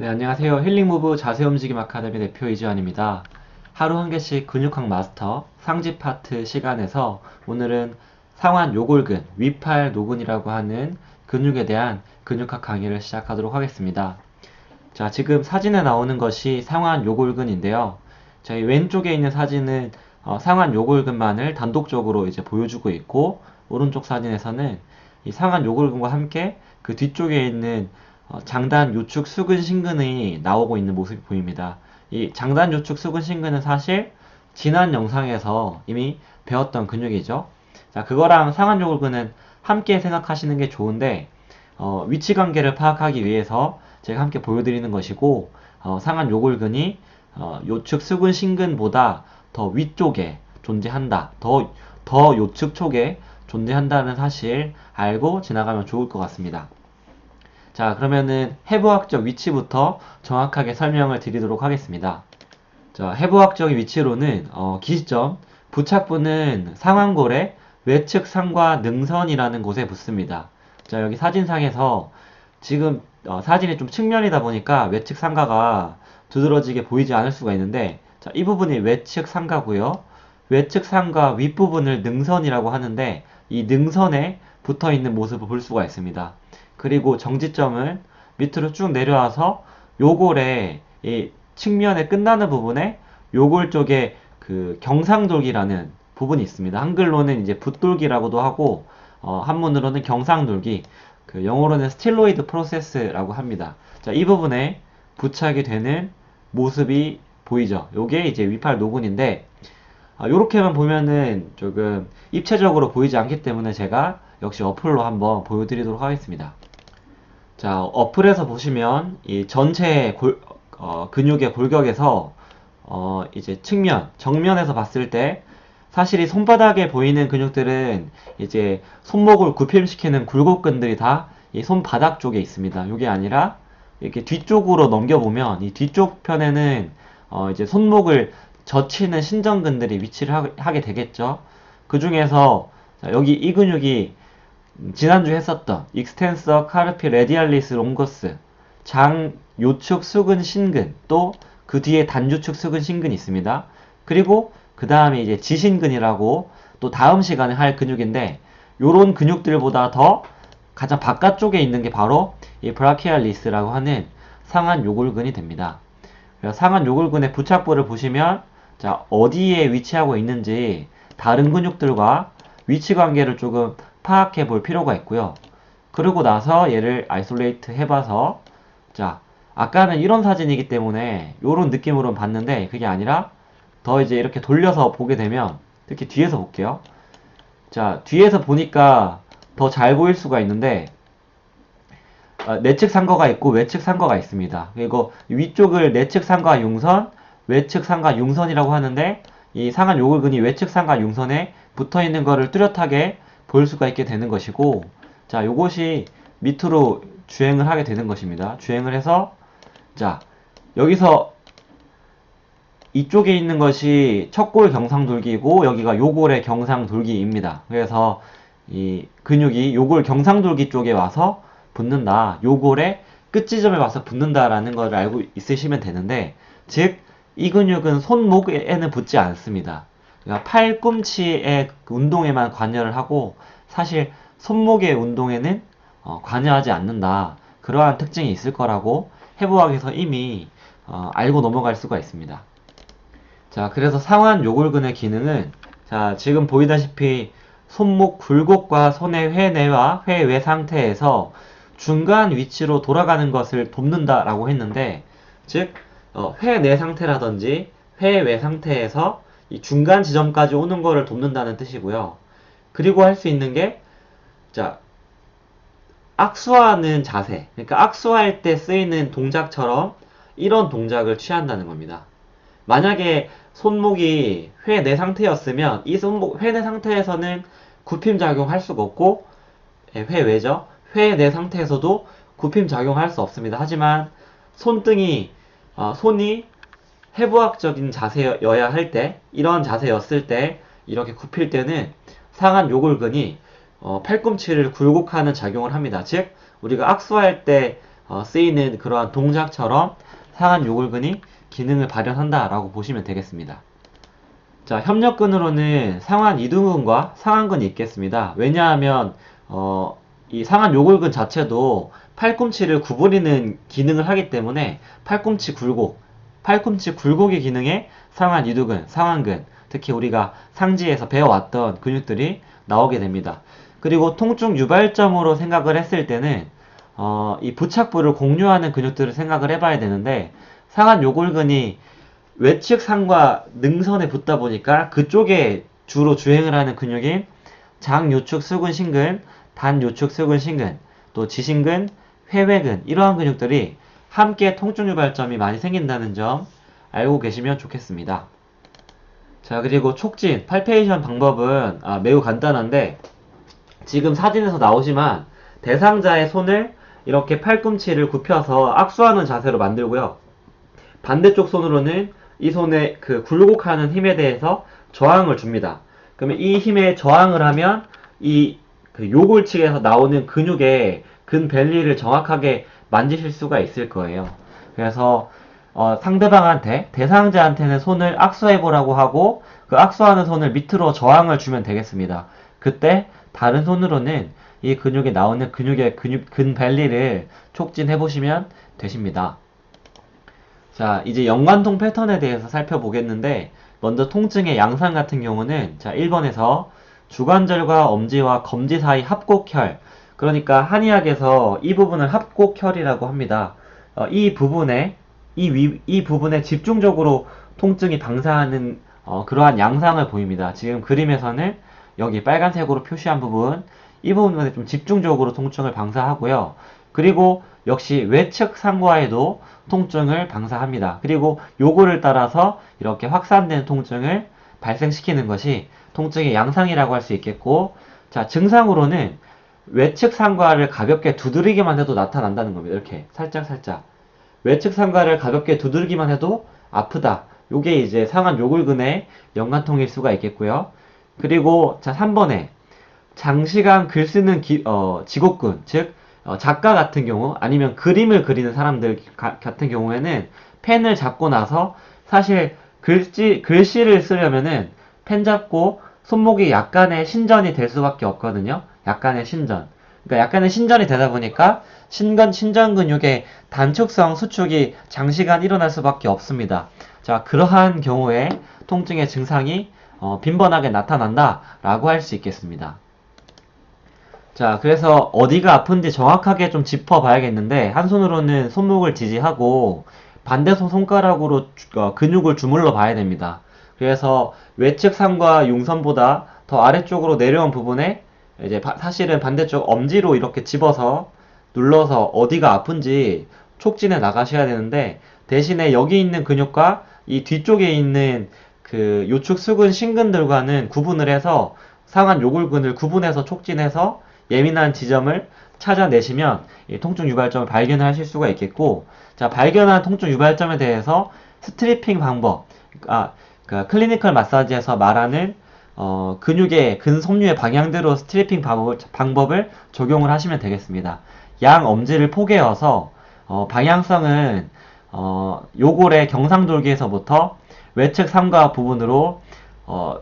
네, 안녕하세요. 힐링무브 자세움직임 아카데미 대표 이지환입니다. 하루 한 개씩 근육학 마스터 상지 파트 시간에서 오늘은 상완 요골근, 위팔 노근이라고 하는 근육에 대한 근육학 강의를 시작하도록 하겠습니다. 자, 지금 사진에 나오는 것이 상완 요골근인데요. 저희 왼쪽에 있는 사진은 상완 요골근만을 단독적으로 이제 보여주고 있고, 오른쪽 사진에서는 이 상완 요골근과 함께 그 뒤쪽에 있는 장단, 요축, 수근, 신근이 나오고 있는 모습이 보입니다. 이 장단, 요축, 수근, 신근은 사실 지난 영상에서 이미 배웠던 근육이죠. 자, 그거랑 상완 요골근은 함께 생각하시는 게 좋은데, 위치 관계를 파악하기 위해서 제가 함께 보여드리는 것이고, 상한 요골근이 요측 수근 신근보다 더 위쪽에 존재한다. 더 요측 쪽에 존재한다는 사실 알고 지나가면 좋을 것 같습니다. 자, 그러면은 해부학적 위치부터 정확하게 설명을 드리도록 하겠습니다. 자, 해부학적 위치로는 기시점, 부착부는 상완골의 외측 상과 능선이라는 곳에 붙습니다. 자, 여기 사진상에서 지금 사진이 좀 측면이다 보니까 외측 상가가 두드러지게 보이지 않을 수가 있는데, 자, 이 부분이 외측 상가고요. 외측 상가 윗부분을 능선이라고 하는데, 이 능선에 붙어 있는 모습을 볼 수가 있습니다. 그리고 정지점은 밑으로 쭉 내려와서 요골의 이 측면에 끝나는 부분에 요골 쪽에 그 경상돌기라는 부분이 있습니다. 한글로는 이제 붓돌기라고도 하고, 한문으로는 경상돌기, 그 영어로는 스틸로이드 프로세스라고 합니다. 자, 이 부분에 부착이 되는 모습이 보이죠. 요게 이제 위팔 노근인데, 요렇게만 보면은 조금 입체적으로 보이지 않기 때문에 제가 역시 어플로 한번 보여드리도록 하겠습니다. 자, 어플에서 보시면 이 전체 근육의 골격에서 이제 측면, 정면에서 봤을 때 사실 이 손바닥에 보이는 근육들은 이제 손목을 굽힘시키는 굴곡근들이 다 이 손바닥 쪽에 있습니다. 이게 아니라 이렇게 뒤쪽으로 넘겨보면 이 뒤쪽 편에는 이제 손목을 젖히는 신전근들이 위치를 하게 되겠죠. 그 중에서 여기 이 근육이 지난주 했었던 익스텐서 카르피 레디알리스 롱거스 장 요축 수근 신근 또 그 뒤에 단주축 수근 신근이 있습니다. 그리고 그 다음에 이제 지신근이라고 또 다음 시간에 할 근육인데, 요런 근육들보다 더 가장 바깥쪽에 있는 게 바로 이 브라키알리스라고 하는 상완 요골근이 됩니다. 그래서 상완 요골근의 부착부를 보시면 자, 어디에 위치하고 있는지 다른 근육들과 위치 관계를 조금 파악해 볼 필요가 있고요. 그러고 나서 얘를 아이솔레이트 해봐서, 자, 아까는 이런 사진이기 때문에 이런 느낌으로 봤는데, 그게 아니라 더 이제 이렇게 돌려서 보게 되면, 특히 뒤에서 볼게요. 자, 뒤에서 보니까 더 잘 보일 수가 있는데, 내측 상거가 있고 외측 상거가 있습니다. 그리고 위쪽을 내측 상과 융선, 외측 상과 융선이라고 하는데, 이 상한 요골근이 외측 상과 융선에 붙어 있는 거를 뚜렷하게 볼 수가 있게 되는 것이고, 자, 요것이 밑으로 주행을 하게 되는 것입니다. 주행을 해서, 자, 여기서 이쪽에 있는 것이 척골 경상돌기이고, 여기가 요골의 경상돌기입니다. 그래서 이 근육이 요골 경상돌기 쪽에 와서 붙는다. 요골의 끝 지점에 와서 붙는다라는 걸 알고 있으시면 되는데, 즉, 이 근육은 손목에는 붙지 않습니다. 그러니까 팔꿈치의 운동에만 관여를 하고, 사실 손목의 운동에는 관여하지 않는다. 그러한 특징이 있을 거라고 해부학에서 이미 알고 넘어갈 수가 있습니다. 자, 그래서 상완 요골근의 기능은, 자, 지금 보이다시피 손목 굴곡과 손의 회내와 회외 상태에서 중간 위치로 돌아가는 것을 돕는다라고 했는데, 즉 회내 상태라든지 회외 상태에서 이 중간 지점까지 오는 것을 돕는다는 뜻이고요. 그리고 할 수 있는 게, 자, 악수하는 자세, 그러니까 악수할 때 쓰이는 동작처럼 이런 동작을 취한다는 겁니다. 만약에 손목이 회내 상태였으면 이 손목 회내 상태에서는 굽힘 작용할 수가 없고, 회외죠. 회내 상태에서도 굽힘 작용할 수 없습니다. 하지만 손등이 손이 해부학적인 자세여야 할 때, 이런 자세였을 때 이렇게 굽힐 때는 상한 요골근이 팔꿈치를 굴곡하는 작용을 합니다. 즉 우리가 악수할 때 쓰이는 그러한 동작처럼 상한 요골근이 기능을 발현한다라고 보시면 되겠습니다. 자, 협력근으로는 상완 이두근과 상완근이 있겠습니다. 왜냐하면 이 상완 요골근 자체도 팔꿈치를 구부리는 기능을 하기 때문에 팔꿈치 굴곡의 기능에 상완 이두근, 상완근, 특히 우리가 상지에서 배워왔던 근육들이 나오게 됩니다. 그리고 통증 유발점으로 생각을 했을 때는 이 부착부를 공유하는 근육들을 생각을 해봐야 되는데, 상완 요골근이 외측 상과 능선에 붙다 보니까 그쪽에 주로 주행을 하는 근육인 장요축 수근 신근, 단요축 수근 신근, 또 지신근, 회외근, 이러한 근육들이 함께 통증 유발점이 많이 생긴다는 점 알고 계시면 좋겠습니다. 자, 그리고 촉진, 팔페이션 방법은 매우 간단한데, 지금 사진에서 나오지만 대상자의 손을 이렇게 팔꿈치를 굽혀서 악수하는 자세로 만들고요. 반대쪽 손으로는 이 손의 그 굴곡하는 힘에 대해서 저항을 줍니다. 그러면 이 힘에 저항을 하면 이 그 요골 측에서 나오는 근육의 근벨리를 정확하게 만지실 수가 있을 거예요. 그래서 상대방한테, 대상자한테는 손을 악수해보라고 하고 그 악수하는 손을 밑으로 저항을 주면 되겠습니다. 그때 다른 손으로는 이 근육에 나오는 근육의 근벨리를 촉진해보시면 되십니다. 자, 이제 연관통 패턴에 대해서 살펴보겠는데, 먼저 통증의 양상 같은 경우는, 자, 1번에서 주관절과 엄지와 검지 사이 합곡혈, 그러니까 한의학에서 이 부분을 합곡혈이라고 합니다. 이 부분에 이 부분에 집중적으로 통증이 방사하는 그러한 양상을 보입니다. 지금 그림에서는 여기 빨간색으로 표시한 부분, 이 부분에 좀 집중적으로 통증을 방사하고요. 그리고 역시 외측 상과에도 통증을 방사합니다. 그리고 요거를 따라서 이렇게 확산된 통증을 발생시키는 것이 통증의 양상이라고 할 수 있겠고, 자, 증상으로는 외측 상과를 가볍게 두드리기만 해도 나타난다는 겁니다. 이렇게 살짝 외측 상과를 가볍게 두드리기만 해도 아프다. 요게 이제 상완 요골근의 연관통일 수가 있겠고요. 그리고 자, 3번에 장시간 글 쓰는 직옥근, 즉 작가 같은 경우, 아니면 그림을 그리는 사람들 같은 경우에는 펜을 잡고 나서 사실 글씨를 쓰려면은 펜 잡고 손목이 약간의 신전이 될 수밖에 없거든요. 약간의 신전. 그러니까 약간의 신전이 되다 보니까 신전 근육의 단축성 수축이 장시간 일어날 수밖에 없습니다. 자, 그러한 경우에 통증의 증상이 빈번하게 나타난다라고 할 수 있겠습니다. 자, 그래서 어디가 아픈지 정확하게 좀 짚어봐야겠는데, 한 손으로는 손목을 지지하고 반대 손가락으로 근육을 주물러 봐야 됩니다. 그래서 외측 상과 융선보다 더 아래쪽으로 내려온 부분에 이제 사실은 반대쪽 엄지로 이렇게 집어서 눌러서 어디가 아픈지 촉진해 나가셔야 되는데, 대신에 여기 있는 근육과 이 뒤쪽에 있는 그 요축 수근 신근들과는 구분을 해서 상완 요골근을 구분해서 촉진해서 예민한 지점을 찾아내시면 이 통증 유발점을 발견하실 수가 있겠고, 자, 발견한 통증 유발점에 대해서 스트리핑 방법, 그 클리니컬 마사지에서 말하는 근육의 근섬유의 방향대로 스트리핑 방법을 적용을 하시면 되겠습니다. 양 엄지를 포개어서 방향성은 요골의 경상돌기에서부터 외측 삼가 부분으로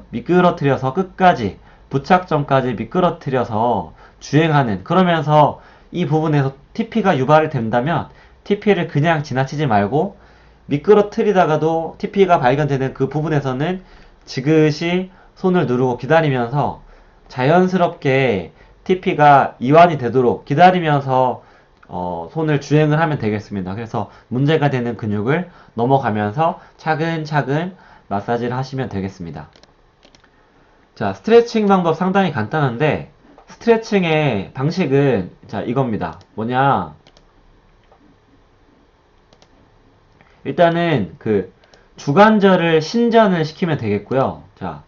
미끄러뜨려서 끝까지 부착점까지 미끄러뜨려서 주행하는, 그러면서 이 부분에서 TP가 유발이 된다면 TP를 그냥 지나치지 말고 미끄러뜨리다가도 TP가 발견되는 그 부분에서는 지그시 손을 누르고 기다리면서 자연스럽게 TP가 이완이 되도록 기다리면서 손을 주행을 하면 되겠습니다. 그래서 문제가 되는 근육을 넘어가면서 차근차근 마사지를 하시면 되겠습니다. 자, 스트레칭 방법 상당히 간단한데, 스트레칭의 방식은 자, 이겁니다. 뭐냐, 일단은 그 주관절을 신전을 시키면 되겠고요. 자,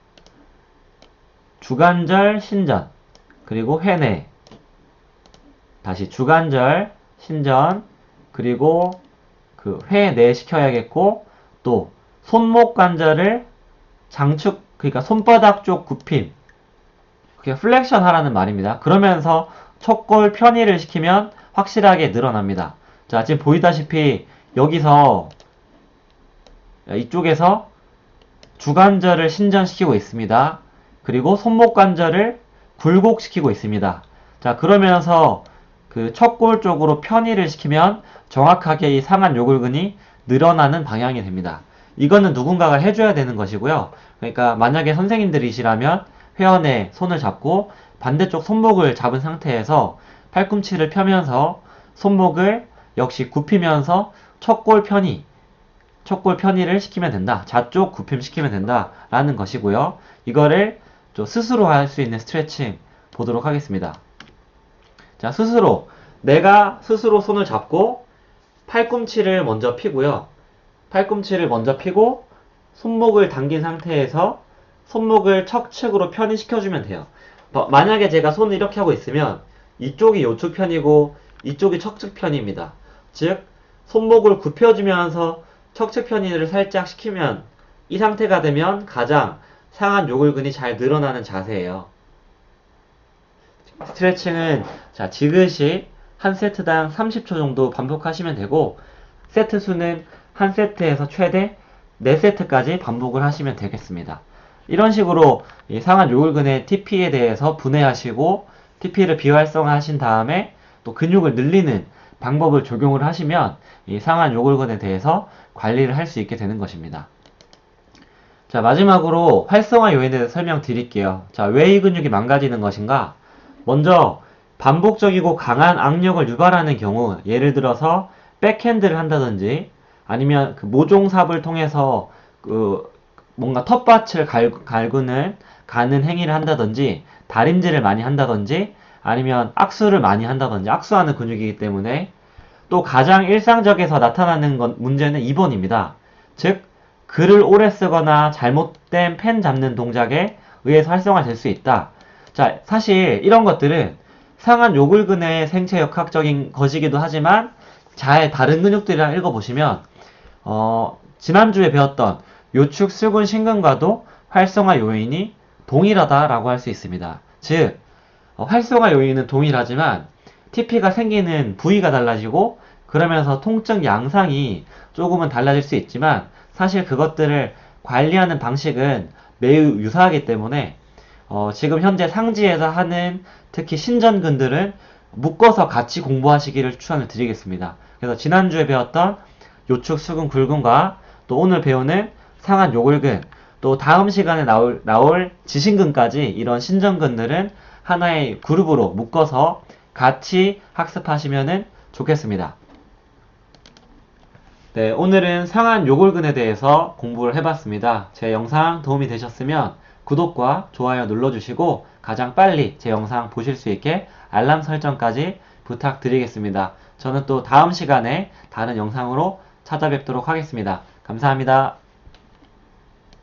주관절 신전, 그리고 회내, 다시 주관절 신전, 그리고 그 회내 시켜야겠고, 또 손목 관절을 장축, 그러니까 손바닥 쪽 굽힘, 그게 플렉션 하라는 말입니다. 그러면서 척골 편의를 시키면 확실하게 늘어납니다. 자, 지금 보이다시피 여기서 이쪽에서 주관절을 신전시키고 있습니다. 그리고 손목 관절을 굴곡시키고 있습니다. 자, 그러면서 그 척골 쪽으로 편의를 시키면 정확하게 이 상한 요골근이 늘어나는 방향이 됩니다. 이거는 누군가가 해줘야 되는 것이고요. 그러니까 만약에 선생님들이시라면 회원의 손을 잡고 반대쪽 손목을 잡은 상태에서 팔꿈치를 펴면서 손목을 역시 굽히면서 척골 편의를 시키면 된다. 좌쪽 굽힘 시키면 된다. 라는 것이고요. 이거를 좀 스스로 할 수 있는 스트레칭 보도록 하겠습니다. 자, 내가 스스로 손을 잡고 팔꿈치를 먼저 피고요. 팔꿈치를 먼저 피고 손목을 당긴 상태에서 손목을 척측으로 편의시켜주면 돼요. 만약에 제가 손을 이렇게 하고 있으면 이쪽이 요축 편이고 이쪽이 척측 편입니다. 즉 손목을 굽혀주면서 척측 편의를 살짝 시키면 이 상태가 되면 가장 상한 요골근이 잘 늘어나는 자세예요. 스트레칭은 자, 지그시 한 세트당 30초 정도 반복하시면 되고 세트 수는 한 세트에서 최대 4세트까지 반복을 하시면 되겠습니다. 이런 식으로 이 상한 요골근의 TP에 대해서 분해하시고 TP를 비활성화하신 다음에 또 근육을 늘리는 방법을 적용을 하시면 이 상한 요골근에 대해서 관리를 할 수 있게 되는 것입니다. 자, 마지막으로 활성화 요인에 대해서 설명드릴게요. 자, 왜 이 근육이 망가지는 것인가? 먼저 반복적이고 강한 악력을 유발하는 경우, 예를 들어서 백핸드를 한다든지 아니면 그 모종삽을 통해서 그 뭔가 텃밭을 가는 행위를 한다든지 다림질을 많이 한다든지 아니면 악수를 많이 한다든지 악수하는 근육이기 때문에 또 가장 일상적에서 나타나는 문제는 2번입니다. 즉 글을 오래 쓰거나 잘못된 펜 잡는 동작에 의해서 활성화될 수 있다. 자, 사실 이런 것들은 상한 요골근의 생체 역학적인 것이기도 하지만 잘 다른 근육들이랑 읽어보시면 지난주에 배웠던 요축 수근 신근과도 활성화 요인이 동일하다라고 할 수 있습니다. 즉 활성화 요인은 동일하지만 TP가 생기는 부위가 달라지고 그러면서 통증 양상이 조금은 달라질 수 있지만 사실 그것들을 관리하는 방식은 매우 유사하기 때문에 지금 현재 상지에서 하는 특히 신전근들은 묶어서 같이 공부하시기를 추천을 드리겠습니다. 그래서 지난주에 배웠던 요축 수근 굴근과 또 오늘 배우는 상한 요골근 또 다음 시간에 나올 지신근까지 이런 신전근들은 하나의 그룹으로 묶어서 같이 학습하시면 좋겠습니다. 네, 오늘은 상한 요골근에 대해서 공부를 해봤습니다. 제 영상 도움이 되셨으면 구독과 좋아요 눌러주시고 가장 빨리 제 영상 보실 수 있게 알람 설정까지 부탁드리겠습니다. 저는 또 다음 시간에 다른 영상으로 찾아뵙도록 하겠습니다. 감사합니다.